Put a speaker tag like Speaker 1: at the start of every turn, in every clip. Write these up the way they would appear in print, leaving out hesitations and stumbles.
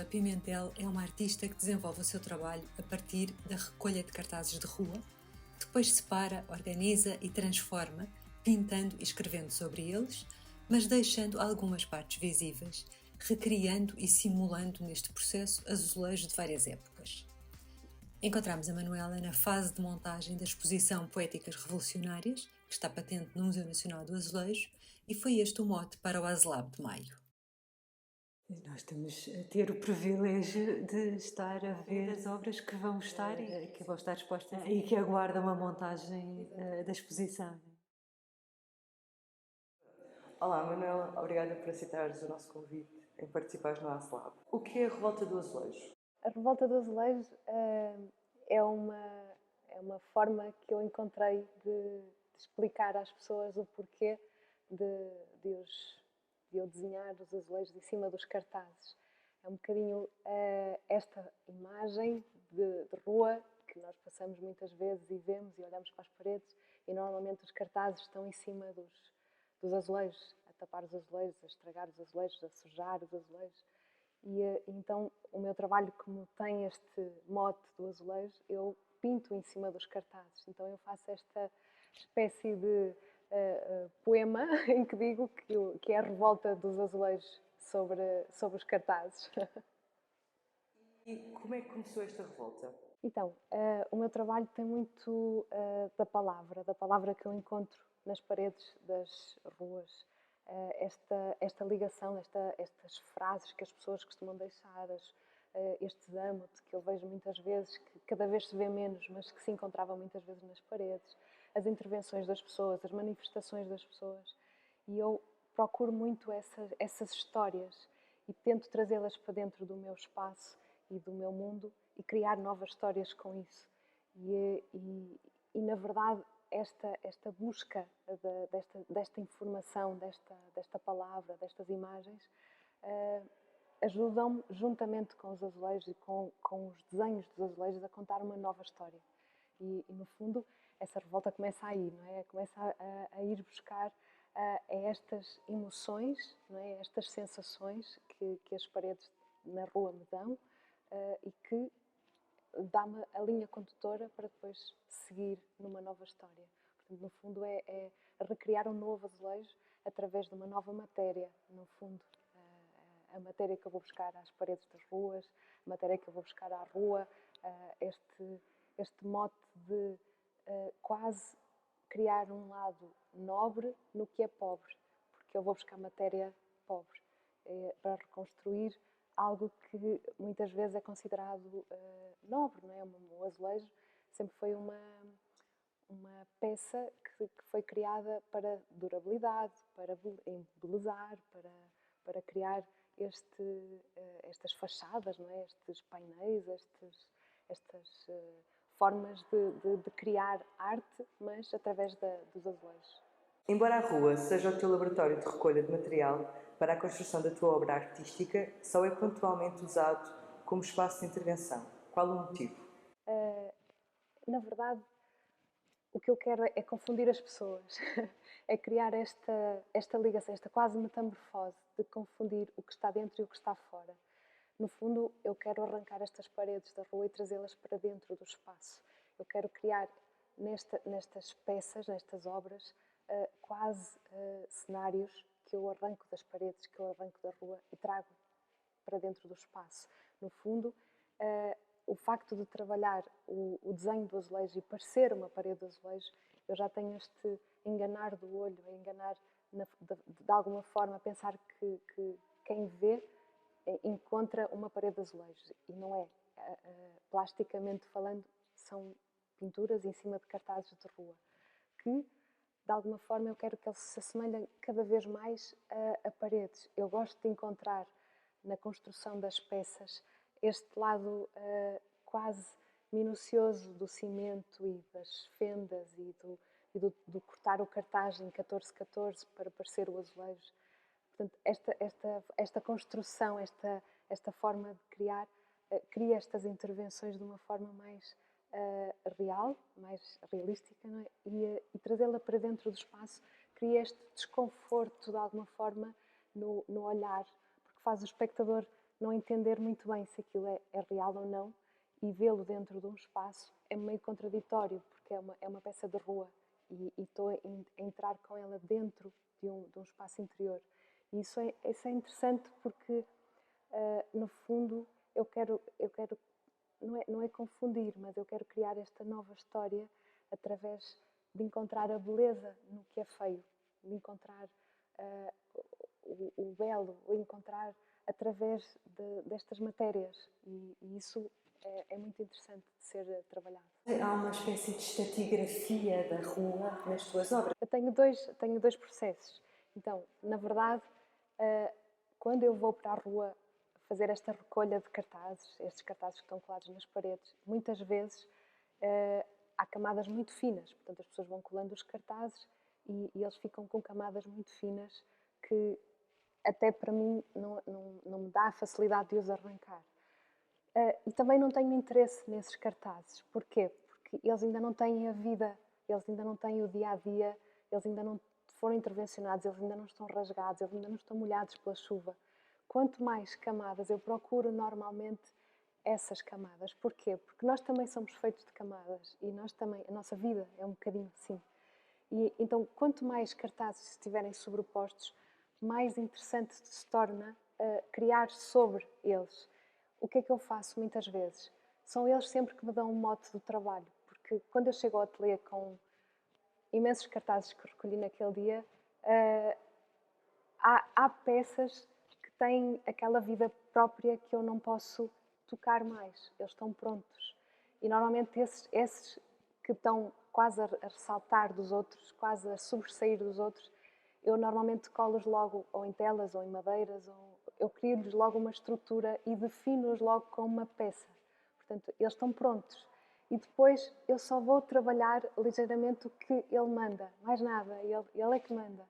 Speaker 1: Pimentel é uma artista que desenvolve o seu trabalho a partir da recolha de cartazes de rua, depois separa, organiza e transforma, pintando e escrevendo sobre eles, mas deixando algumas partes visíveis, recriando e simulando neste processo azulejos de várias épocas. Encontramos a Manuela na fase de montagem da exposição Poéticas Revolucionárias, que está patente no Museu Nacional do Azulejo, e foi este o mote para o ASLAB de maio.
Speaker 2: Nós estamos a ter o privilégio de estar a ver as obras que vão estar e que vão estar expostas e que aguardam a montagem da exposição.
Speaker 3: Olá, Manuela, obrigada por aceitares o nosso convite em participares no ASLAB. O que é a Revolta do Azulejo?
Speaker 4: A Revolta do Azulejo é uma forma que eu encontrei de explicar às pessoas o porquê de eu desenhar os azulejos em cima dos cartazes. É um bocadinho esta imagem de rua que nós passamos muitas vezes e vemos e olhamos para as paredes e normalmente os cartazes estão em cima dos azulejos, a tapar os azulejos, a estragar os azulejos, a sujar os azulejos. E então o meu trabalho, como tem este mote do azulejo, eu pinto em cima dos cartazes. Então eu faço esta espécie de poema em que digo que é a revolta dos azulejos sobre os cartazes.
Speaker 3: E como é que começou esta revolta?
Speaker 4: Então, o meu trabalho tem muito da palavra que eu encontro nas paredes das ruas. Esta ligação, estas frases que as pessoas costumam deixar, estes amo-te que eu vejo muitas vezes, que cada vez se vê menos, mas que se encontrava muitas vezes nas paredes, as intervenções das pessoas, as manifestações das pessoas. E eu procuro muito essas histórias e tento trazê-las para dentro do meu espaço e do meu mundo e criar novas histórias com isso. E na verdade, esta busca desta informação, desta palavra, destas imagens, ajudam-me, juntamente com os azulejos e com os desenhos dos azulejos, a contar uma nova história. E no fundo, essa revolta começa aí, não é? Começa a ir buscar a estas emoções, não é? Estas sensações que as paredes na rua me dão e que dá-me a linha condutora para depois seguir numa nova história. Portanto, no fundo, é recriar um novo azulejo através de uma nova matéria, no fundo. A matéria que eu vou buscar às paredes das ruas, a matéria que eu vou buscar à rua, este mote de quase criar um lado nobre no que é pobre, porque eu vou buscar matéria pobre para reconstruir algo que muitas vezes é considerado nobre, não é? O azulejo sempre foi uma peça que foi criada para durabilidade, para embelezar, para criar estas fachadas, não é? Estes painéis, estas formas de criar arte, mas através dos azulejos.
Speaker 3: Embora a rua seja o teu laboratório de recolha de material para a construção da tua obra artística, só é pontualmente usado como espaço de intervenção. Qual o motivo?
Speaker 4: Na verdade, o que eu quero é confundir as pessoas, é criar esta ligação, esta quase metamorfose de confundir o que está dentro e o que está fora. No fundo, eu quero arrancar estas paredes da rua e trazê-las para dentro do espaço. Eu quero criar nestas peças, nestas obras, quase cenários que eu arranco das paredes, que eu arranco da rua e trago para dentro do espaço. No fundo, o facto de trabalhar o desenho do azulejo e parecer uma parede de azulejo, eu já tenho este enganar do olho, enganar de alguma forma, pensar que quem vê encontra uma parede de azulejos. E não é. Plasticamente falando, são pinturas em cima de cartazes de rua que, de alguma forma, eu quero que eles se assemelhem cada vez mais a paredes. Eu gosto de encontrar na construção das peças este lado quase minucioso do cimento e das fendas e do cortar o cartaz em 14-14 para parecer o azulejo. Portanto, esta construção, esta forma de criar, cria estas intervenções de uma forma mais real, mais realística, não é? E trazê-la para dentro do espaço cria este desconforto, de alguma forma, no olhar, porque faz o espectador não entender muito bem se aquilo é real ou não, e vê-lo dentro de um espaço é meio contraditório, porque é uma peça de rua e estou a entrar com ela dentro de um espaço interior. E isso é interessante porque, no fundo, eu quero não é confundir, mas eu quero criar esta nova história através de encontrar a beleza no que é feio, de encontrar o belo, o encontrar através destas matérias. E isso é muito interessante de ser trabalhado.
Speaker 2: Há uma espécie de estratigrafia da rua nas tuas obras.
Speaker 4: Eu tenho dois processos. Então, na verdade, quando eu vou para a rua fazer esta recolha de cartazes, estes cartazes que estão colados nas paredes, muitas vezes há camadas muito finas. Portanto, as pessoas vão colando os cartazes e eles ficam com camadas muito finas que até para mim não me dá a facilidade de os arrancar. E também não tenho interesse nesses cartazes. Porquê? Porque eles ainda não têm a vida, eles ainda não têm o dia-a-dia, eles ainda não foram intervencionados, eles ainda não estão rasgados, eles ainda não estão molhados pela chuva. Quanto mais camadas, eu procuro normalmente essas camadas. Porquê? Porque nós também somos feitos de camadas e nós também, a nossa vida é um bocadinho assim. E então, quanto mais cartazes estiverem sobrepostos, mais interessante se torna criar sobre eles. O que é que eu faço muitas vezes? São eles sempre que me dão um mote do trabalho, porque quando eu chego ao ateliê com imensos cartazes que recolhi naquele dia, há peças que têm aquela vida própria que eu não posso tocar mais. Eles estão prontos. E normalmente esses que estão quase a ressaltar dos outros, quase a sobressair dos outros, eu normalmente colo-os logo ou em telas ou em madeiras, ou eu crio-lhes logo uma estrutura e defino-os logo com uma peça. Portanto, eles estão prontos. E depois eu só vou trabalhar ligeiramente o que ele manda, mais nada, ele é que manda.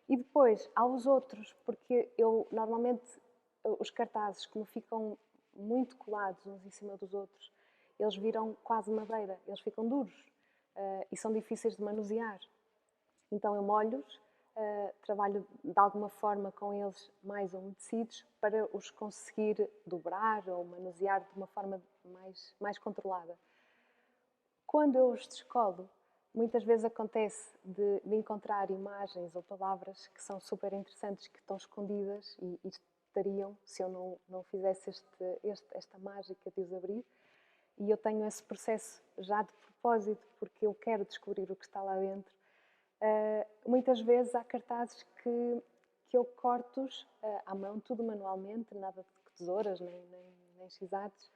Speaker 4: E depois há os outros, porque eu normalmente os cartazes, como ficam muito colados uns em cima dos outros, eles viram quase madeira, eles ficam duros e são difíceis de manusear. Então eu molho-os, trabalho de alguma forma com eles mais umedecidos para os conseguir dobrar ou manusear de uma forma mais controlada. Quando eu os descolo, muitas vezes acontece de encontrar imagens ou palavras que são super interessantes, que estão escondidas e estariam se eu não fizesse esta mágica de os abrir. E eu tenho esse processo já de propósito, porque eu quero descobrir o que está lá dentro. Muitas vezes há cartazes que eu corto-os à mão, tudo manualmente, nada de tesouras nem xizados,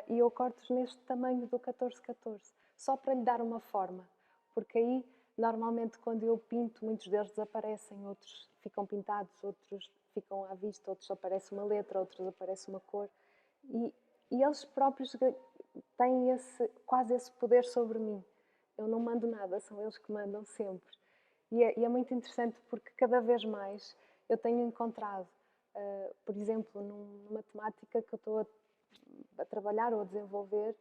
Speaker 4: e eu corto-os neste tamanho do 14x14, só para lhe dar uma forma, porque aí, normalmente, quando eu pinto, muitos deles desaparecem, outros ficam pintados, outros ficam à vista, outros aparece uma letra, outros aparece uma cor, e eles próprios têm quase esse poder sobre mim. Eu não mando nada, são eles que mandam sempre. E é muito interessante porque cada vez mais eu tenho encontrado, por exemplo, numa temática que eu estou a trabalhar ou a desenvolver,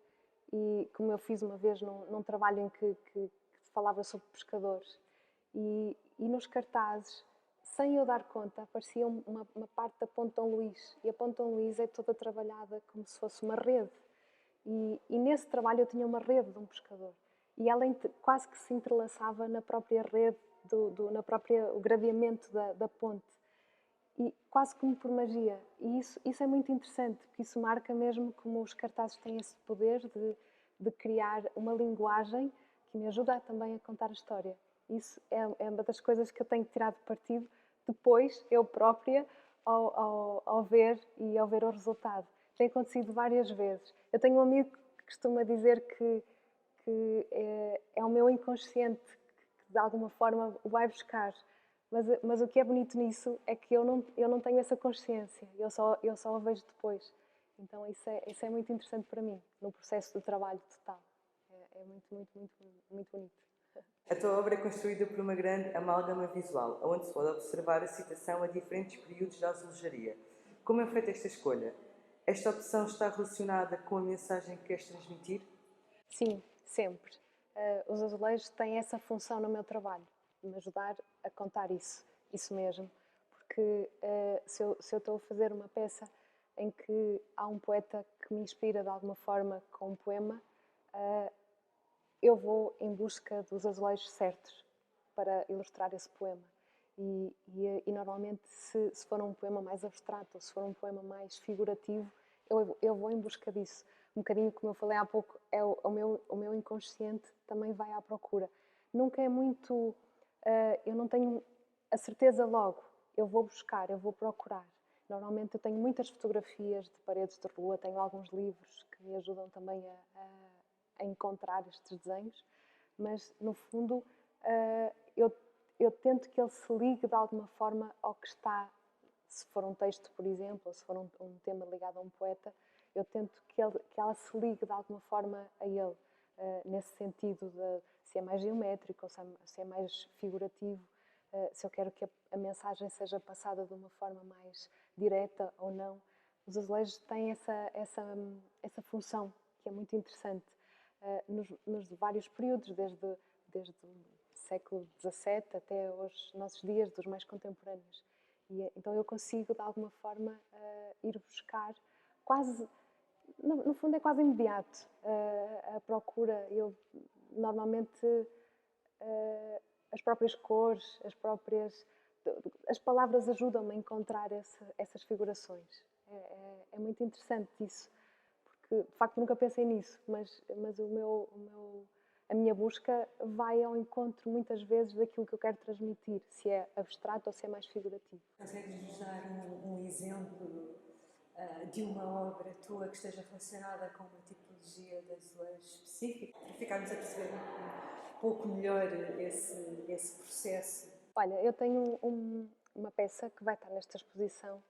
Speaker 4: e como eu fiz uma vez num trabalho em que se falava sobre pescadores, e nos cartazes, sem eu dar conta, aparecia uma parte da Ponte Dom Luís, e a Ponte Dom Luís é toda trabalhada como se fosse uma rede. E nesse trabalho eu tinha uma rede de um pescador. E ela quase que se entrelaçava na própria rede, o gradeamento da ponte. E quase como por magia. E isso é muito interessante, porque isso marca mesmo como os cartazes têm esse poder de criar uma linguagem que me ajuda também a contar a história. Isso é uma das coisas que eu tenho tirado partido depois, eu própria, ao ver e ao ver o resultado. Tem acontecido várias vezes. Eu tenho um amigo que costuma dizer que é o meu inconsciente que de alguma forma o vai buscar. Mas o que é bonito nisso é que eu não tenho essa consciência, eu só a vejo depois. Então isso é muito interessante para mim, no processo do trabalho total. É muito, muito, muito, muito bonito.
Speaker 3: A tua obra é construída por uma grande amálgama visual, onde se pode observar a citação a diferentes períodos da azulejaria. Como é feita esta escolha? Esta opção está relacionada com a mensagem que queres transmitir?
Speaker 4: Sim, sempre. Os azulejos têm essa função no meu trabalho, de me ajudar a contar isso mesmo. Porque se eu estou a fazer uma peça em que há um poeta que me inspira de alguma forma com um poema, eu vou em busca dos azulejos certos para ilustrar esse poema. E normalmente, se for um poema mais abstrato ou se for um poema mais figurativo, eu vou em busca disso. Um bocadinho, como eu falei há pouco, o meu inconsciente também vai à procura. Nunca é muito... eu não tenho a certeza logo. Eu vou buscar, eu vou procurar. Normalmente eu tenho muitas fotografias de paredes de rua, tenho alguns livros que me ajudam também a encontrar estes desenhos, mas no fundo eu tento que ele se ligue de alguma forma ao que está, se for um texto, por exemplo, ou se for um tema ligado a um poeta, eu tento que ela se ligue de alguma forma a ele, nesse sentido de se é mais geométrico ou se é mais figurativo, se eu quero que a mensagem seja passada de uma forma mais direta ou não. Os azulejos têm essa função, que é muito interessante, nos vários períodos, desde o século XVII até aos nossos dias, dos mais contemporâneos. Então eu consigo, de alguma forma, ir buscar quase... No fundo é quase imediato a procura. Eu normalmente as próprias cores, as palavras ajudam-me a encontrar essas figurações. É muito interessante isso, porque de facto nunca pensei nisso, mas a minha busca vai ao encontro muitas vezes daquilo que eu quero transmitir, se é abstrato ou se é mais figurativo.
Speaker 2: Consegues-nos dar um exemplo de uma obra tua que esteja relacionada com uma tipologia de azulejo específica, para ficarmos a perceber um pouco melhor esse processo?
Speaker 4: Olha, eu tenho uma peça que vai estar nesta exposição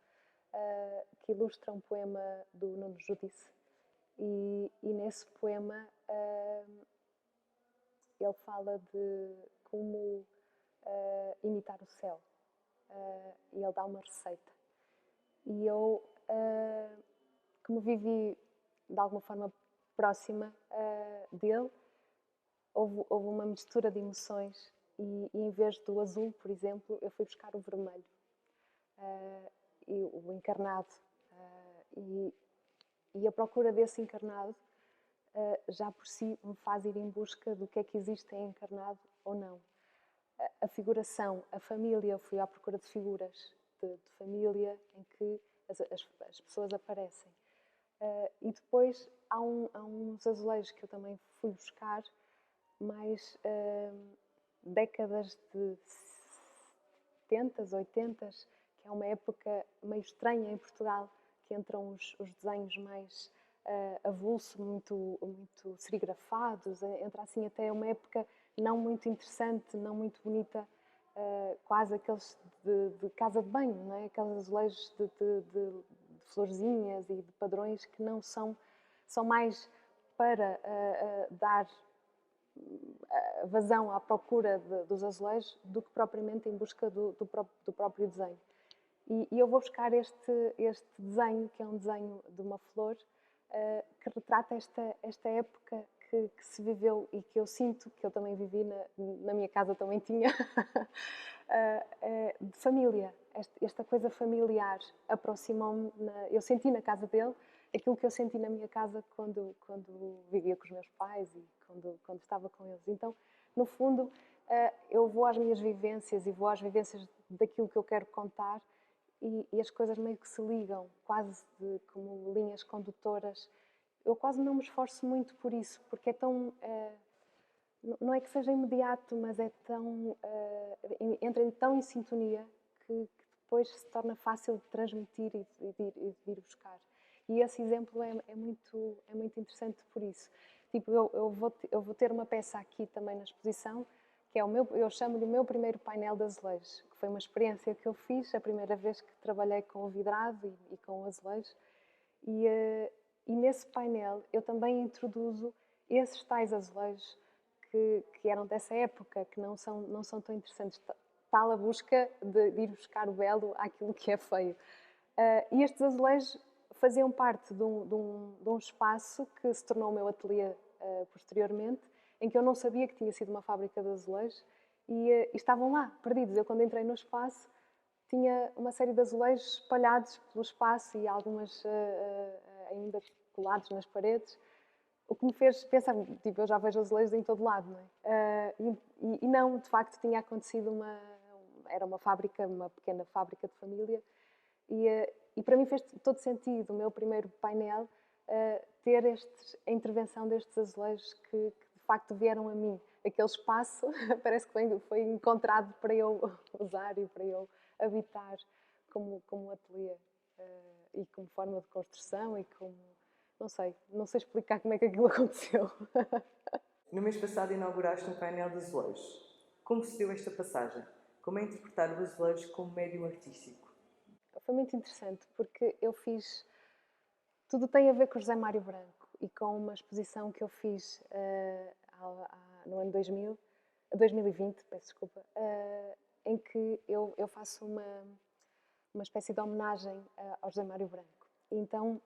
Speaker 4: que ilustra um poema do Nuno Judice e nesse poema ele fala de como imitar o céu e ele dá uma receita. E eu, como vivi de alguma forma próxima dele, houve uma mistura de emoções e em vez do azul, por exemplo, eu fui buscar o vermelho e o encarnado. E a procura desse encarnado já por si me faz ir em busca do que é que existe em encarnado ou não. A figuração, a família, eu fui à procura de figuras de família em que as pessoas aparecem. E depois há uns azulejos que eu também fui buscar mais décadas de 70s, 80s, que é uma época meio estranha em Portugal, que entram os desenhos mais avulso, muito serigrafados, entra assim até uma época não muito interessante, não muito bonita, quase aqueles de casa de banho, não é? Aqueles azulejos de florzinhas e de padrões que não são mais para dar vazão à procura dos azulejos do que propriamente em busca do próprio desenho. E eu vou buscar este desenho, que é um desenho de uma flor, que retrata esta época que se viveu e que eu sinto, que eu também vivi, na minha casa também tinha, de família. Esta coisa familiar aproximou-me, eu senti na casa dele aquilo que eu senti na minha casa quando vivia com os meus pais e quando estava com eles. Então, no fundo, eu vou às minhas vivências e vou às vivências daquilo que eu quero contar e as coisas meio que se ligam, quase como linhas condutoras. Eu quase não me esforço muito por isso, porque é tão... não é que seja imediato, mas é tão... entra tão em sintonia que depois se torna fácil de transmitir e de ir buscar. E esse exemplo é muito interessante por isso. Tipo, eu vou ter uma peça aqui também na exposição, que é eu chamo-lhe o meu primeiro painel de azulejos, que foi uma experiência que eu fiz, a primeira vez que trabalhei com o vidrado e com o azulejo. E nesse painel eu também introduzo esses tais azulejos que eram dessa época, que não são tão interessantes. Tal a busca de ir buscar o belo àquilo que é feio. E estes azulejos faziam parte de um espaço que se tornou o meu ateliê posteriormente, em que eu não sabia que tinha sido uma fábrica de azulejos e estavam lá, perdidos. Eu, quando entrei no espaço, tinha uma série de azulejos espalhados pelo espaço e algumas ainda colados nas paredes, o que me fez pensar, tipo, eu já vejo azulejos em todo lado, não é? E não, de facto, tinha acontecido era uma fábrica, uma pequena fábrica de família, e para mim fez todo sentido, o meu primeiro painel, ter a intervenção destes azulejos que de facto vieram a mim. Aquele espaço parece que foi encontrado para eu usar e para eu habitar como ateliê e como forma de construção e como... Não sei explicar como é que aquilo aconteceu.
Speaker 3: No mês passado inauguraste um painel de azulejos. Como se deu esta passagem? Como é interpretar o azulejo como médium artístico?
Speaker 4: Foi muito interessante porque eu fiz... Tudo tem a ver com José Mário Branco e com uma exposição que eu fiz no ano 2020, peço desculpa, em que eu faço uma espécie de homenagem ao José Mário Branco. E então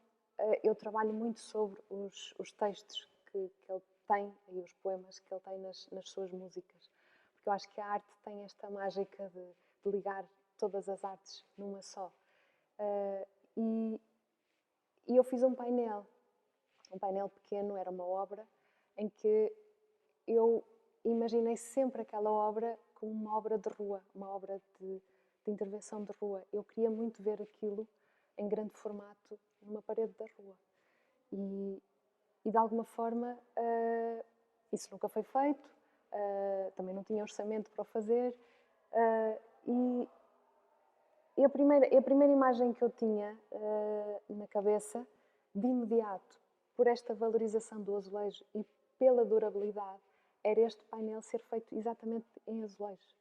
Speaker 4: eu trabalho muito sobre os textos que ele tem e os poemas que ele tem nas suas músicas. Porque eu acho que a arte tem esta mágica de ligar todas as artes numa só. E eu fiz um painel pequeno, era uma obra, em que eu imaginei sempre aquela obra como uma obra de rua, uma obra de intervenção de rua. Eu queria muito ver aquilo em grande formato numa parede da rua. E de alguma forma, isso nunca foi feito, também não tinha orçamento para o fazer, e a primeira imagem que eu tinha na cabeça, de imediato, por esta valorização do azulejo e pela durabilidade, era este painel ser feito exatamente em azulejo.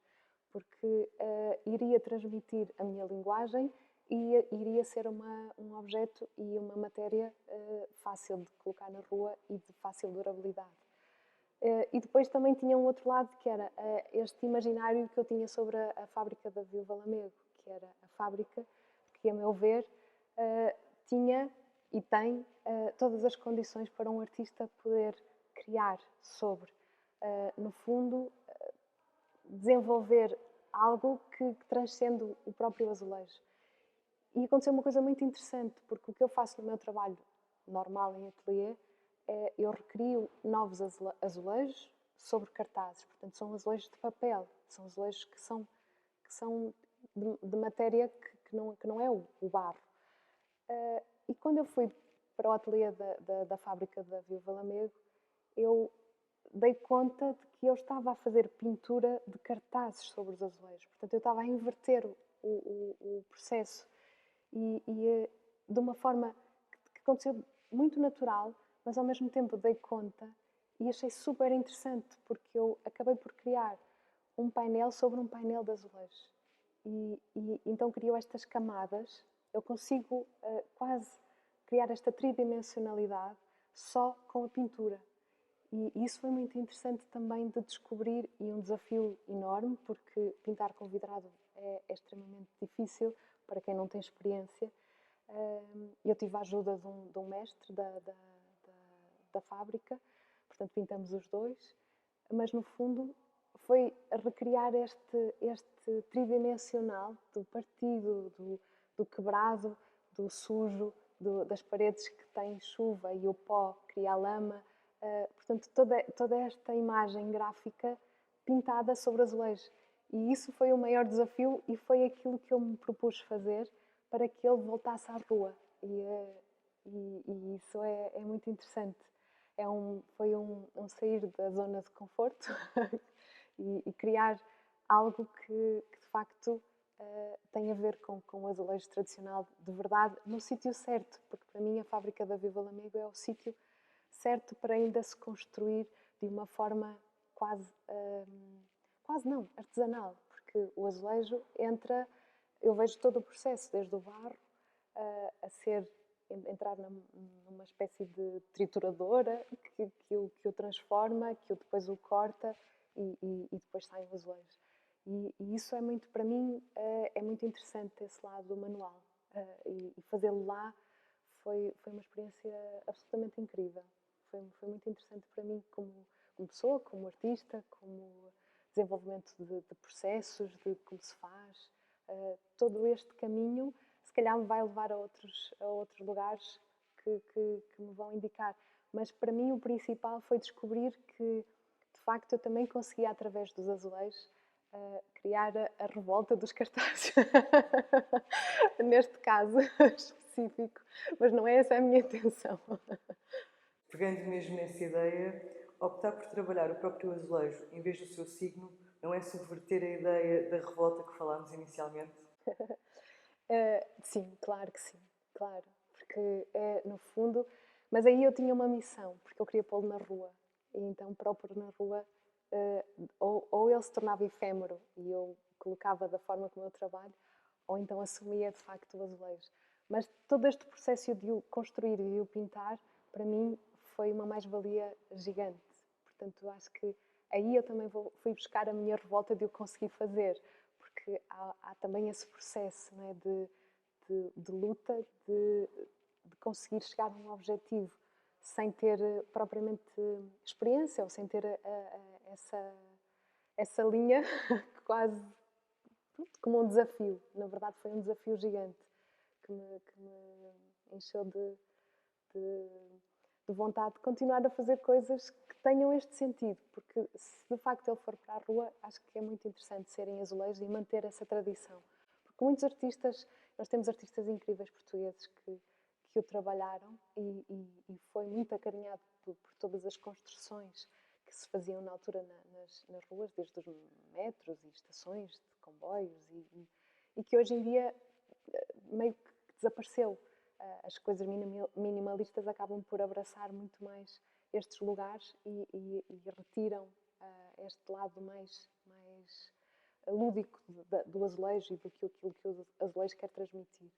Speaker 4: Porque iria transmitir a minha linguagem e iria ser um objeto e uma matéria fácil de colocar na rua e de fácil durabilidade. E depois também tinha um outro lado, que era este imaginário que eu tinha sobre a fábrica da Viúva Lamego, que era a fábrica que, a meu ver, tinha e tem todas as condições para um artista poder criar sobre, no fundo, desenvolver algo que transcende o próprio azulejo. E aconteceu uma coisa muito interessante, porque o que eu faço no meu trabalho normal em ateliê é eu recrio novos azulejos sobre cartazes. Portanto, são azulejos de papel, são azulejos que são de matéria que não é o barro. E quando eu fui para o ateliê da fábrica da Viúva Lamego, eu dei conta de que eu estava a fazer pintura de cartazes sobre os azulejos. Portanto, eu estava a inverter o processo e de uma forma que aconteceu muito natural, mas ao mesmo tempo dei conta e achei super interessante, porque eu acabei por criar um painel sobre um painel de azulejos. E então criou estas camadas. Eu consigo quase criar esta tridimensionalidade só com a pintura. E isso foi muito interessante também de descobrir, e um desafio enorme, porque pintar com vidrado é extremamente difícil para quem não tem experiência. Eu tive a ajuda de um mestre da fábrica, portanto pintamos os dois, mas no fundo foi recriar este tridimensional do partido, do quebrado, do sujo, das paredes que têm chuva e o pó cria a lama. Portanto, toda esta imagem gráfica pintada sobre azulejo. E isso foi o maior desafio e foi aquilo que eu me propus fazer para que ele voltasse à rua. E isso é muito interessante. Foi um sair da zona de conforto e criar algo que de facto tem a ver com o azulejo tradicional de verdade, no sítio certo, porque para mim a fábrica da Viúva Lamego é o sítio certo para ainda se construir de uma forma quase não, artesanal, porque o azulejo eu vejo todo o processo, desde o barro entrar numa espécie de trituradora que o transforma, que depois o corta e depois sai o azulejo. E isso é muito, para mim, é muito interessante esse lado do manual. E fazê-lo lá foi uma experiência absolutamente incrível. Foi muito interessante para mim como pessoa, como artista, como desenvolvimento de processos, de como se faz. Todo este caminho, se calhar, me vai levar a outros lugares que me vão indicar. Mas para mim o principal foi descobrir que, de facto, eu também conseguia, através dos azulejos, criar a revolta dos cartazes. Neste caso específico. Mas não é essa a minha intenção.
Speaker 3: Pegando mesmo nessa ideia, optar por trabalhar o próprio azulejo em vez do seu signo não é subverter a ideia da revolta que falámos inicialmente?
Speaker 4: Sim, claro que sim, claro, porque no fundo, mas aí eu tinha uma missão, porque eu queria pô-lo na rua, e então para o pôr na rua, ou ele se tornava efêmero e eu colocava da forma como eu trabalho, ou então assumia de facto o azulejo. Mas todo este processo de o construir e de o pintar, para mim, foi uma mais-valia gigante. Portanto, eu acho que aí eu também fui buscar a minha revolta de o conseguir fazer, porque há também esse processo, não é, de luta, de conseguir chegar a um objetivo sem ter propriamente experiência ou sem ter essa linha quase como um desafio. Na verdade, foi um desafio gigante que me encheu de, de vontade de continuar a fazer coisas que tenham este sentido, porque se de facto ele for para a rua, acho que é muito interessante serem azulejos e manter essa tradição. Porque muitos artistas, nós temos artistas incríveis portugueses que o trabalharam e foi muito acarinhado por todas as construções que se faziam na altura nas ruas, desde os metros e estações de comboios e que hoje em dia meio que desapareceu. As coisas minimalistas acabam por abraçar muito mais estes lugares e retiram este lado mais lúdico do azulejo e daquilo que o azulejo quer transmitir.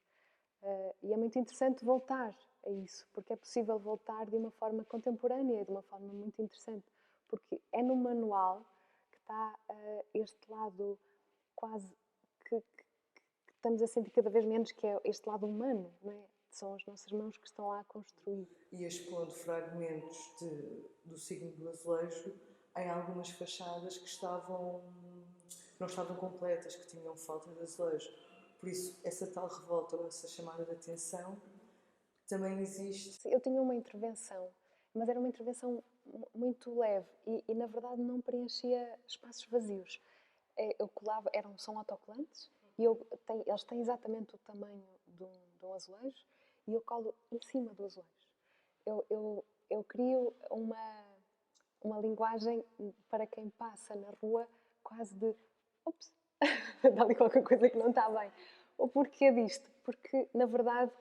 Speaker 4: E é muito interessante voltar a isso, porque é possível voltar de uma forma contemporânea e de uma forma muito interessante, porque é no manual que está este lado quase que estamos a sentir cada vez menos, que é este lado humano, não é? São as nossas mãos que estão lá a construir.
Speaker 3: E expondo fragmentos do signo do azulejo em algumas fachadas que não estavam completas, que tinham falta de azulejo. Por isso, essa tal revolta ou essa chamada de atenção também existe.
Speaker 4: Eu tinha uma intervenção, mas era uma intervenção muito leve e na verdade não preenchia espaços vazios. Eu colava, são autocolantes e eles têm exatamente o tamanho de um azulejo e eu colo em cima do azulejo. Eu crio uma linguagem para quem passa na rua quase de ops, dá ali qualquer coisa que não está bem. O porquê disto? Porque, na verdade,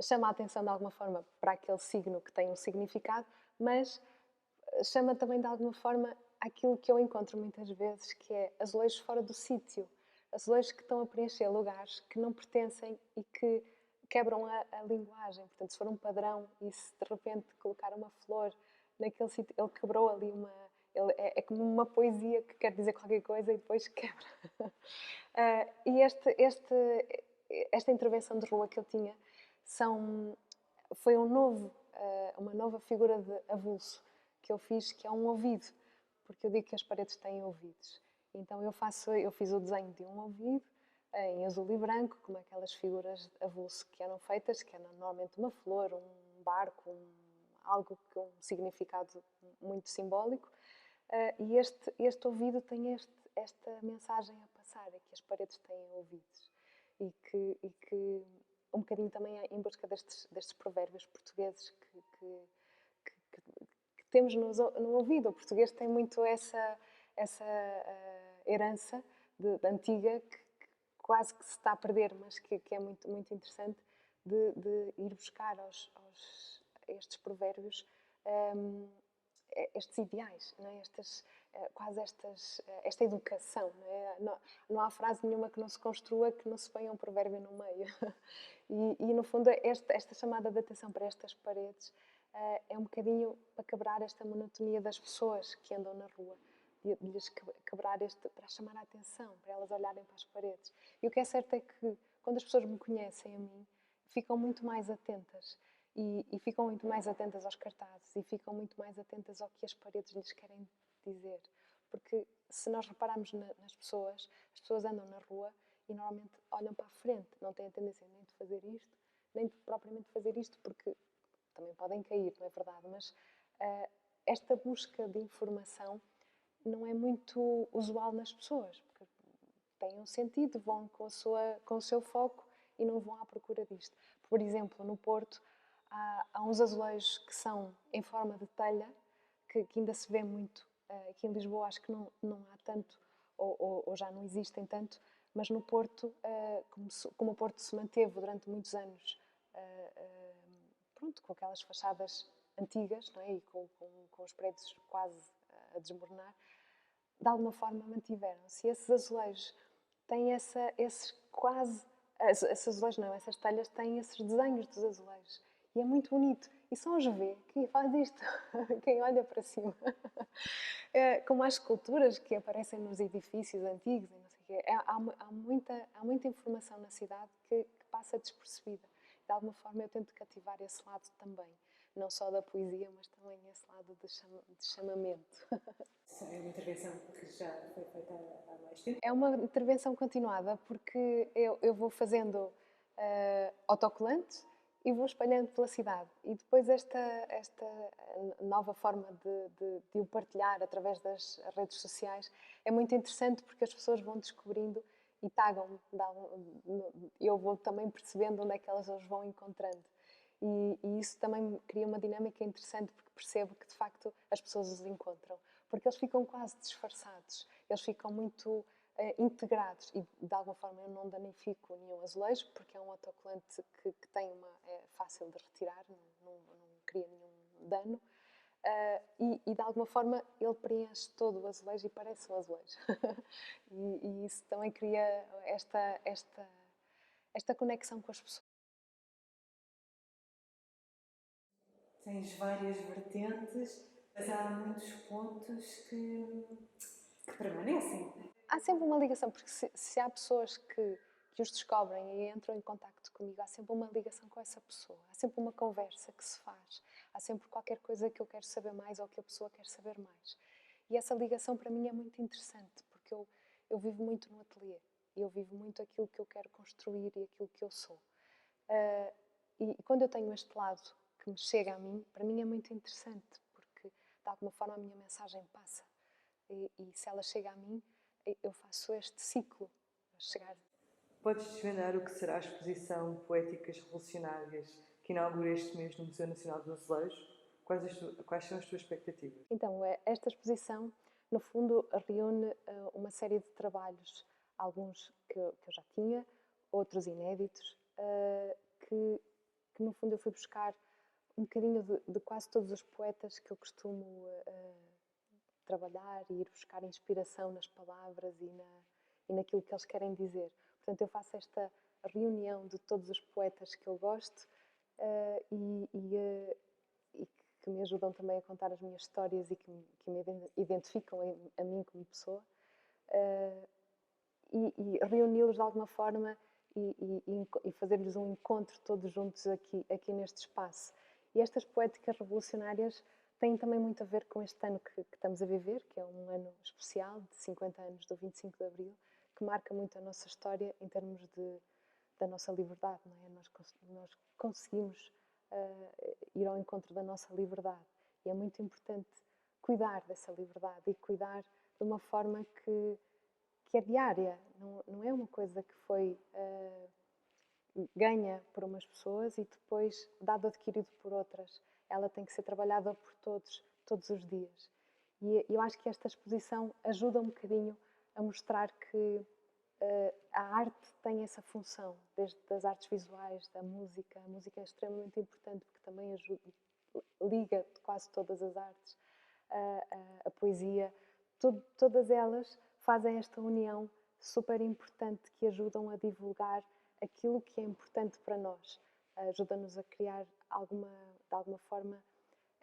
Speaker 4: chama a atenção de alguma forma para aquele signo que tem um significado, mas chama também de alguma forma aquilo que eu encontro muitas vezes, que é azulejos fora do sítio. Azulejos que estão a preencher lugares que não pertencem e que quebram a linguagem. Portanto, se for um padrão e se de repente colocar uma flor naquele sítio, ele quebrou ali é como uma poesia que quer dizer qualquer coisa e depois quebra. E esta intervenção de rua que eu tinha foi uma nova figura de avulso que eu fiz, que é um ouvido, porque eu digo que as paredes têm ouvidos. Então eu fiz o desenho de um ouvido em azul e branco, como aquelas figuras de avulso que eram feitas, que era normalmente uma flor, um barco, algo com um significado muito simbólico. E este ouvido tem esta mensagem a passar, é que as paredes têm ouvidos. E que um bocadinho também em busca destes provérbios portugueses que temos no ouvido. O português tem muito essa herança de antiga que quase que se está a perder, mas que é muito, muito interessante de ir buscar estes provérbios estes ideais, não é? Esta educação. Não há frase nenhuma que não se construa que não se ponha um provérbio no meio. E no fundo, esta chamada de atenção para estas paredes é um bocadinho para quebrar esta monotonia das pessoas que andam na rua, de lhes quebrar para chamar a atenção, para elas olharem para as paredes. E o que é certo é que quando as pessoas me conhecem a mim, ficam muito mais atentas. E ficam muito mais atentas aos cartazes e ficam muito mais atentas ao que as paredes lhes querem dizer. Porque se nós repararmos nas pessoas, as pessoas andam na rua e normalmente olham para a frente, não têm a tendência nem de fazer isto, nem de propriamente fazer isto, porque também podem cair, não é verdade? Mas esta busca de informação não é muito usual nas pessoas, porque têm um sentido, vão com o seu foco e não vão à procura disto. Por exemplo, no Porto, há uns azulejos que são em forma de telha, que ainda se vê muito. Aqui em Lisboa acho que não há tanto, ou já não existem tanto, mas no Porto, como o Porto se manteve durante muitos anos, pronto, com aquelas fachadas antigas, não é? E com os prédios quase a desmoronar, de alguma forma mantiveram-se. E esses azulejos têm esses quase... Esses azulejos não, essas telhas têm esses desenhos dos azulejos. E é muito bonito. E só os vê quem faz isto, quem olha para cima. Como as esculturas que aparecem nos edifícios antigos, e não sei o quê. Há muita informação na cidade que passa despercebida. De alguma forma eu tento cativar esse lado também. Não só da poesia, mas também esse lado de chamamento.
Speaker 2: É uma intervenção que já foi feita há mais tempo?
Speaker 4: É uma intervenção continuada, porque eu vou fazendo autocolantes e vou espalhando pela cidade. E depois esta nova forma de o partilhar através das redes sociais é muito interessante, porque as pessoas vão descobrindo e tagam-me. Eu vou também percebendo onde é que elas os vão encontrando. E isso também cria uma dinâmica interessante, porque percebo que de facto as pessoas os encontram. Porque eles ficam quase disfarçados, eles ficam muito integrados e de alguma forma eu não danifico nenhum azulejo, porque é um autocolante que é fácil de retirar, não cria nenhum dano. E de alguma forma ele preenche todo o azulejo e parece um azulejo. e isso também cria esta conexão com as pessoas.
Speaker 2: Tens várias vertentes, mas há muitos pontos que permanecem.
Speaker 4: Há sempre uma ligação, porque se há pessoas que os descobrem e entram em contacto comigo, há sempre uma ligação com essa pessoa, há sempre uma conversa que se faz, há sempre qualquer coisa que eu quero saber mais ou que a pessoa quer saber mais. E essa ligação para mim é muito interessante, porque eu vivo muito no ateliê e eu vivo muito aquilo que eu quero construir e aquilo que eu sou. E quando eu tenho este lado que me chega a mim, para mim é muito interessante, porque de alguma forma a minha mensagem passa. E se ela chega a mim, eu faço este ciclo a chegar.
Speaker 3: Podes desvendar o que será a exposição Poéticas Revolucionárias que inaugura este mês no Museu Nacional do Azulejo? Quais são as tuas expectativas?
Speaker 4: Então, esta exposição, no fundo, reúne uma série de trabalhos, alguns que eu já tinha, outros inéditos, que no fundo eu fui buscar um bocadinho de quase todos os poetas que eu costumo trabalhar e ir buscar inspiração nas palavras e naquilo que eles querem dizer. Portanto, eu faço esta reunião de todos os poetas que eu gosto e que me ajudam também a contar as minhas histórias e que me identificam a mim como pessoa. E reuni-los de alguma forma e fazer-lhes um encontro todos juntos aqui neste espaço. E estas poéticas revolucionárias têm também muito a ver com este ano que estamos a viver, que é um ano especial, de 50 anos do 25 de Abril, que marca muito a nossa história em termos da nossa liberdade. Não é? Nós conseguimos ir ao encontro da nossa liberdade. E é muito importante cuidar dessa liberdade e cuidar de uma forma que é diária, não é uma coisa que foi ganha por umas pessoas e depois dado adquirido por outras. Ela tem que ser trabalhada por todos os dias. E eu acho que esta exposição ajuda um bocadinho a mostrar que a arte tem essa função, desde as artes visuais, da música. A música é extremamente importante porque também ajuda, liga quase todas as artes, a poesia. Todas elas fazem esta união super importante que ajudam a divulgar aquilo que é importante para nós. Ajuda-nos a criar, de alguma forma,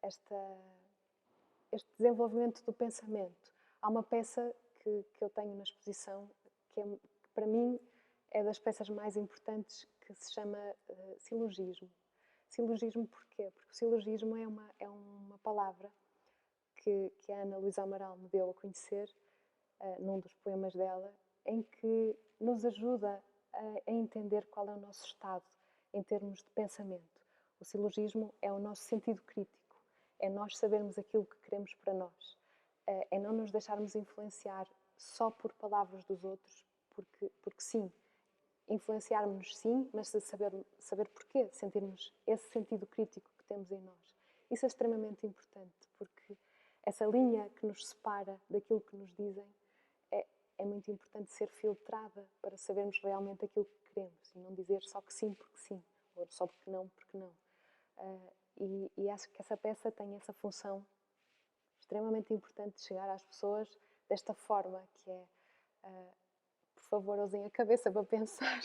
Speaker 4: este desenvolvimento do pensamento. Há uma peça que eu tenho na exposição que para mim é das peças mais importantes, que se chama silogismo. Silogismo porquê? Porque o silogismo é uma palavra que a Ana Luísa Amaral me deu a conhecer num dos poemas dela, em que nos ajuda a entender qual é o nosso estado em termos de pensamento. O silogismo é o nosso sentido crítico, é nós sabermos aquilo que queremos para nós, é não nos deixarmos influenciar só por palavras dos outros, porque sim, influenciarmos sim, mas saber porquê, sentirmos esse sentido crítico que temos em nós. Isso é extremamente importante, porque essa linha que nos separa daquilo que nos dizem é muito importante ser filtrada para sabermos realmente aquilo que queremos e não dizer só que sim porque sim, ou só porque não porque não. E acho que essa peça tem essa função extremamente importante de chegar às pessoas desta forma, que é, por favor, usem a cabeça para pensar.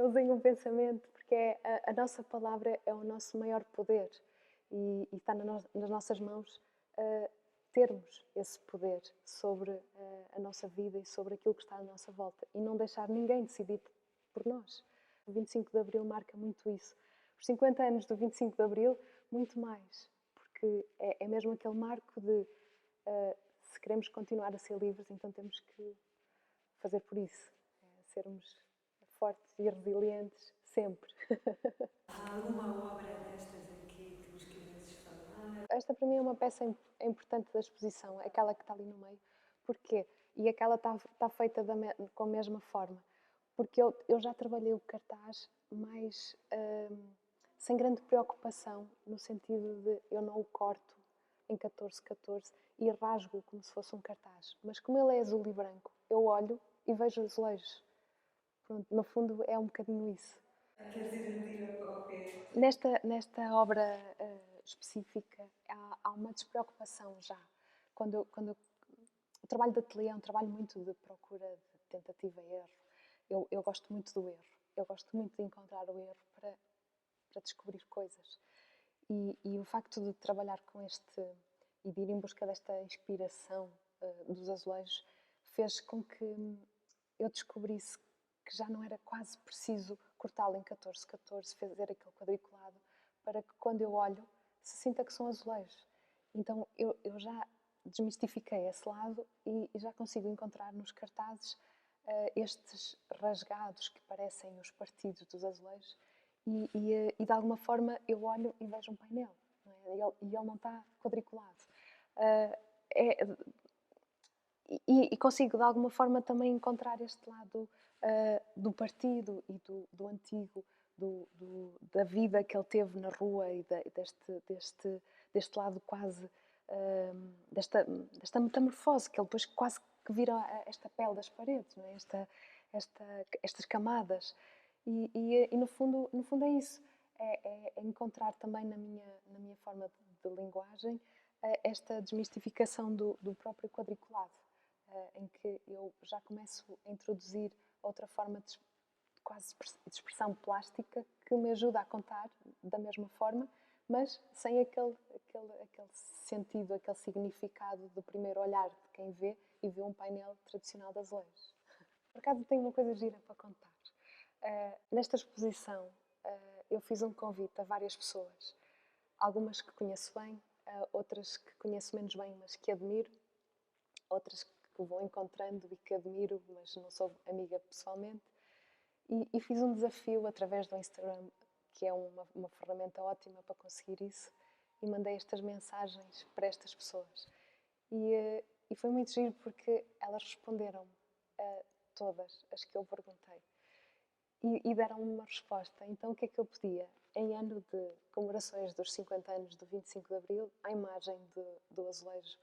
Speaker 4: Usem o pensamento, porque a nossa palavra é o nosso maior poder e está nas nossas mãos termos esse poder sobre a nossa vida e sobre aquilo que está à nossa volta e não deixar ninguém decidir por nós. O 25 de Abril marca muito isso. Os 50 anos do 25 de Abril, muito mais, porque é mesmo aquele marco de se queremos continuar a ser livres, então temos que fazer por isso, sermos fortes e resilientes sempre.
Speaker 1: Há alguma obra destas aqui que nos quisesses falar?
Speaker 4: Esta para mim é uma peça importante da exposição, aquela que está ali no meio. Porquê? E aquela está feita com a mesma forma. Porque eu já trabalhei o cartaz mais sem grande preocupação, no sentido de eu não o corto em 14:14 e rasgo como se fosse um cartaz. Mas como ele é azul e branco, eu olho e vejo azulejos. Pronto, no fundo é um bocadinho isso.
Speaker 1: Queres ir ao pé?
Speaker 4: Nesta obra específica há uma despreocupação já. O trabalho de ateliê é um trabalho muito de procura, de tentativa e erro. Eu gosto muito do erro. Eu gosto muito de encontrar o erro para descobrir coisas. E o facto de trabalhar com e de ir em busca desta inspiração dos azulejos fez com que eu descobrisse que já não era quase preciso cortá-lo em 14:14, fazer aquele quadriculado, para que quando eu olho se sinta que são azulejos. Então eu já desmistifiquei esse lado e já consigo encontrar nos cartazes estes rasgados que parecem os partidos dos azulejos e de alguma forma eu olho e vejo um painel, não é? E ele não está quadriculado. E consigo de alguma forma também encontrar este lado do partido e do antigo, da vida que ele teve na rua e deste lado quase, desta metamorfose, que ele depois quase que vira esta pele das paredes, não é? Estas camadas. E no fundo é isso, é encontrar também na minha forma de linguagem esta desmistificação do próprio quadriculado, em que eu já começo a introduzir outra forma de quase de expressão plástica que me ajuda a contar da mesma forma, mas sem aquele sentido, aquele significado do primeiro olhar de quem vê e vê um painel tradicional de azulejos. Por acaso tenho uma coisa gira para contar. Nesta exposição eu fiz um convite a várias pessoas, algumas que conheço bem, outras que conheço menos bem, mas que admiro, outras que vou encontrando e que admiro, mas não sou amiga pessoalmente. E fiz um desafio através do Instagram, que é uma ferramenta ótima para conseguir isso, e mandei estas mensagens para estas pessoas. E foi muito giro porque elas responderam todas as que eu perguntei. E deram-me uma resposta. Então o que é que eu pedia? Em ano de comemorações dos 50 anos do 25 de Abril, a imagem do azulejo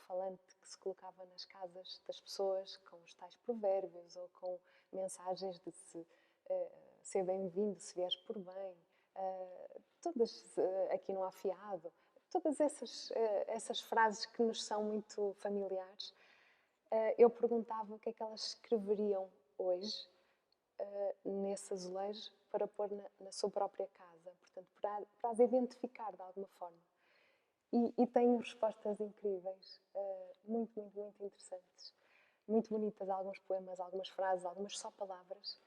Speaker 4: falante que se colocava nas casas das pessoas, com os tais provérbios ou com mensagens de ser bem-vindo se vieres por bem, todas aqui não há fiado, todas essas frases que nos são muito familiares. Eu perguntava o que é que elas escreveriam hoje nesse azulejo para pôr na sua própria casa, portanto, para as identificar de alguma forma. E tenho respostas incríveis, muito, muito, muito interessantes, muito bonitas, alguns poemas, algumas frases, algumas só palavras,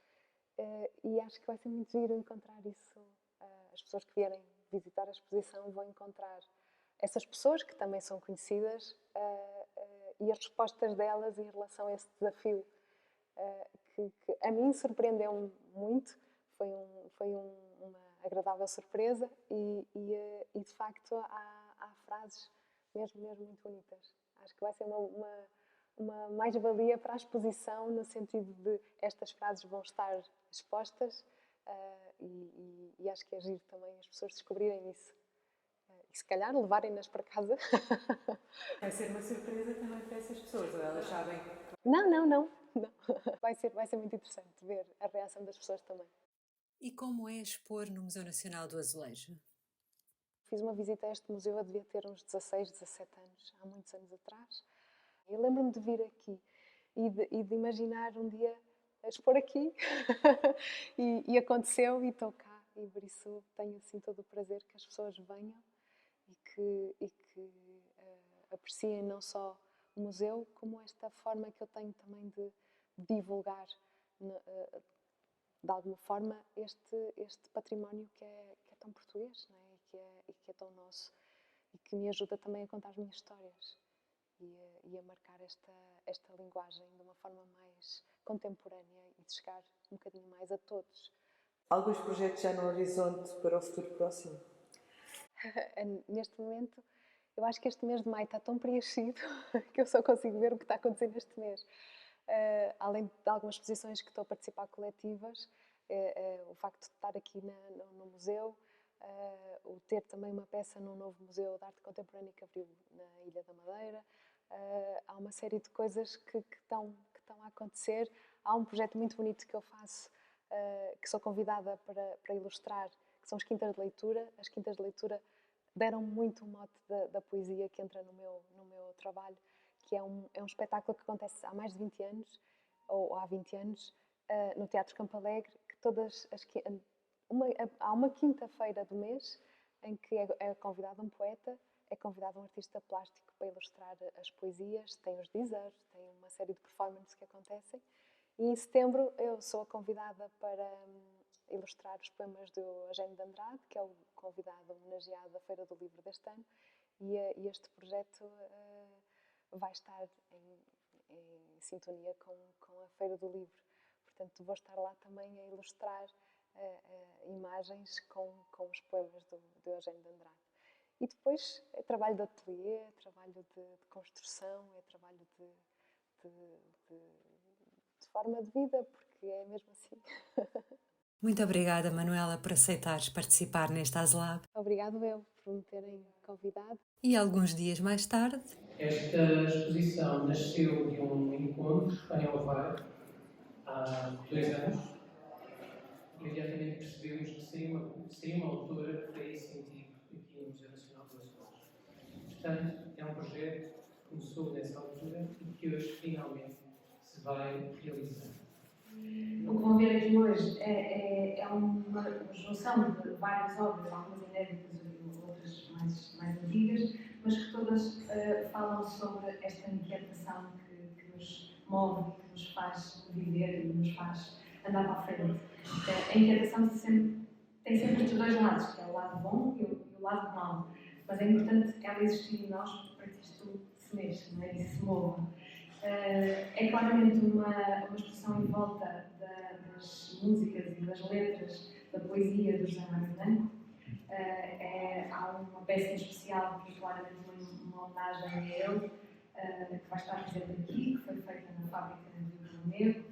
Speaker 4: e acho que vai ser muito giro encontrar isso. As pessoas que vierem visitar a exposição vão encontrar essas pessoas que também são conhecidas e as respostas delas em relação a esse desafio que a mim surpreendeu-me muito. Foi uma agradável surpresa e de facto há frases mesmo muito bonitas. Acho que vai ser uma mais-valia para a exposição, no sentido de estas frases vão estar expostas e acho que é giro também as pessoas descobrirem isso. E se calhar levarem-nas para casa.
Speaker 2: Vai ser uma surpresa também para essas pessoas, ou elas sabem?
Speaker 4: Não. Vai ser muito interessante ver a reação das pessoas também.
Speaker 1: E como é expor no Museu Nacional do Azulejo?
Speaker 4: Fiz uma visita a este museu, eu devia ter uns 16, 17 anos, há muitos anos atrás. Eu lembro-me de vir aqui e de imaginar um dia a expor aqui. e aconteceu e estou cá. E por isso tenho assim todo o prazer que as pessoas venham e que apreciem não só o museu, como esta forma que eu tenho também de divulgar de alguma forma este património que é tão português, não é? E que é tão nosso e que me ajuda também a contar as minhas histórias e a marcar esta linguagem de uma forma mais contemporânea e de chegar um bocadinho mais a todos.
Speaker 3: Alguns projetos já no horizonte para o futuro próximo?
Speaker 4: Neste momento, eu acho que este mês de maio está tão preenchido que eu só consigo ver o que está acontecendo neste mês. Além de algumas exposições que estou a participar coletivas, o facto de estar aqui no museu, o ter também uma peça num novo museu de arte contemporânea que abriu na Ilha da Madeira. Há uma série de coisas que estão a acontecer. Há um projeto muito bonito que eu faço, que sou convidada para ilustrar, que são as Quintas de Leitura. As Quintas de Leitura deram muito o mote da poesia que entra no meu trabalho, que é um espetáculo que acontece há mais de 20 anos, ou há 20 anos, no Teatro Campo Alegre, que há uma quinta-feira do mês em que é convidado um poeta, é convidado um artista plástico para ilustrar as poesias, tem os dizeres, tem uma série de performances que acontecem. E em setembro eu sou a convidada para ilustrar os poemas do Eugênio de Andrade, que é o convidado homenageado da Feira do Livro deste ano, e este projeto vai estar em sintonia com a Feira do Livro. Portanto, vou estar lá também a ilustrar imagens com os poemas do Eugênio de Andrade. E depois é trabalho de ateliê, é trabalho de construção, é trabalho de forma de vida, porque é mesmo assim.
Speaker 1: Muito obrigada, Manuela, por aceitares participar neste ASLab.
Speaker 4: Obrigado eu por me terem convidado.
Speaker 1: E alguns dias mais tarde...
Speaker 5: Esta exposição nasceu de um encontro em Ovar, há 2 anos. Imediatamente percebemos que seria uma autora que faria sentido aqui no Museu Nacional do Azulejo. Portanto, é um projeto que começou nessa altura e que hoje finalmente se vai realizar.
Speaker 6: O que vão ver aqui hoje é uma junção de várias obras, algumas inéditas e outras mais antigas, mas que todas falam sobre esta inquietação que nos move, que nos faz viver e nos faz andar para a frente. A inquietação tem sempre estes dois lados, que é o lado bom e o lado mau, mas é importante ela existir em nós para que isto se mexa, não é? E se mova. É claramente uma expressão em volta das músicas e das letras da poesia do José Mário Branco. Há uma peça em especial que é claramente uma homenagem a ele, que vai estar presente aqui, que foi feita na fábrica de Rio Negro.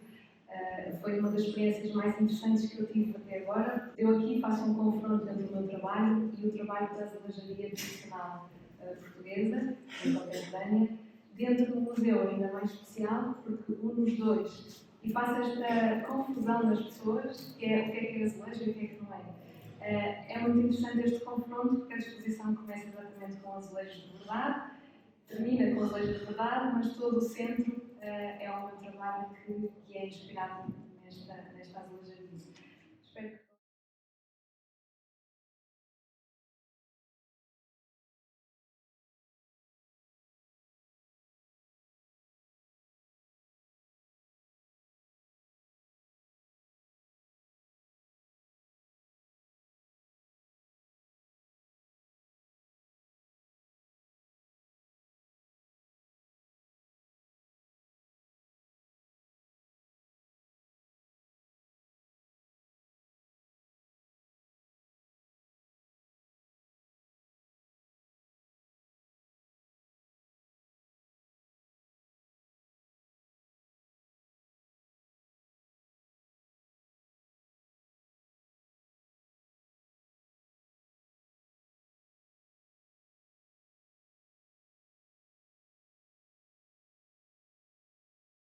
Speaker 6: Foi uma das experiências mais interessantes que eu tive até agora. Eu aqui faço um confronto entre o meu trabalho e o trabalho da azulajaria tradicional portuguesa, contemporânea, dentro do museu ainda mais especial, porque une os dois e faço esta confusão das pessoas, que é o que é azulejo e o que é que não é. É muito interessante este confronto, porque a exposição começa exatamente com azulejos de verdade, termina com azulejos de verdade, mas todo o centro é o meu trabalho que é inspirado nesta azulejaria. Espero que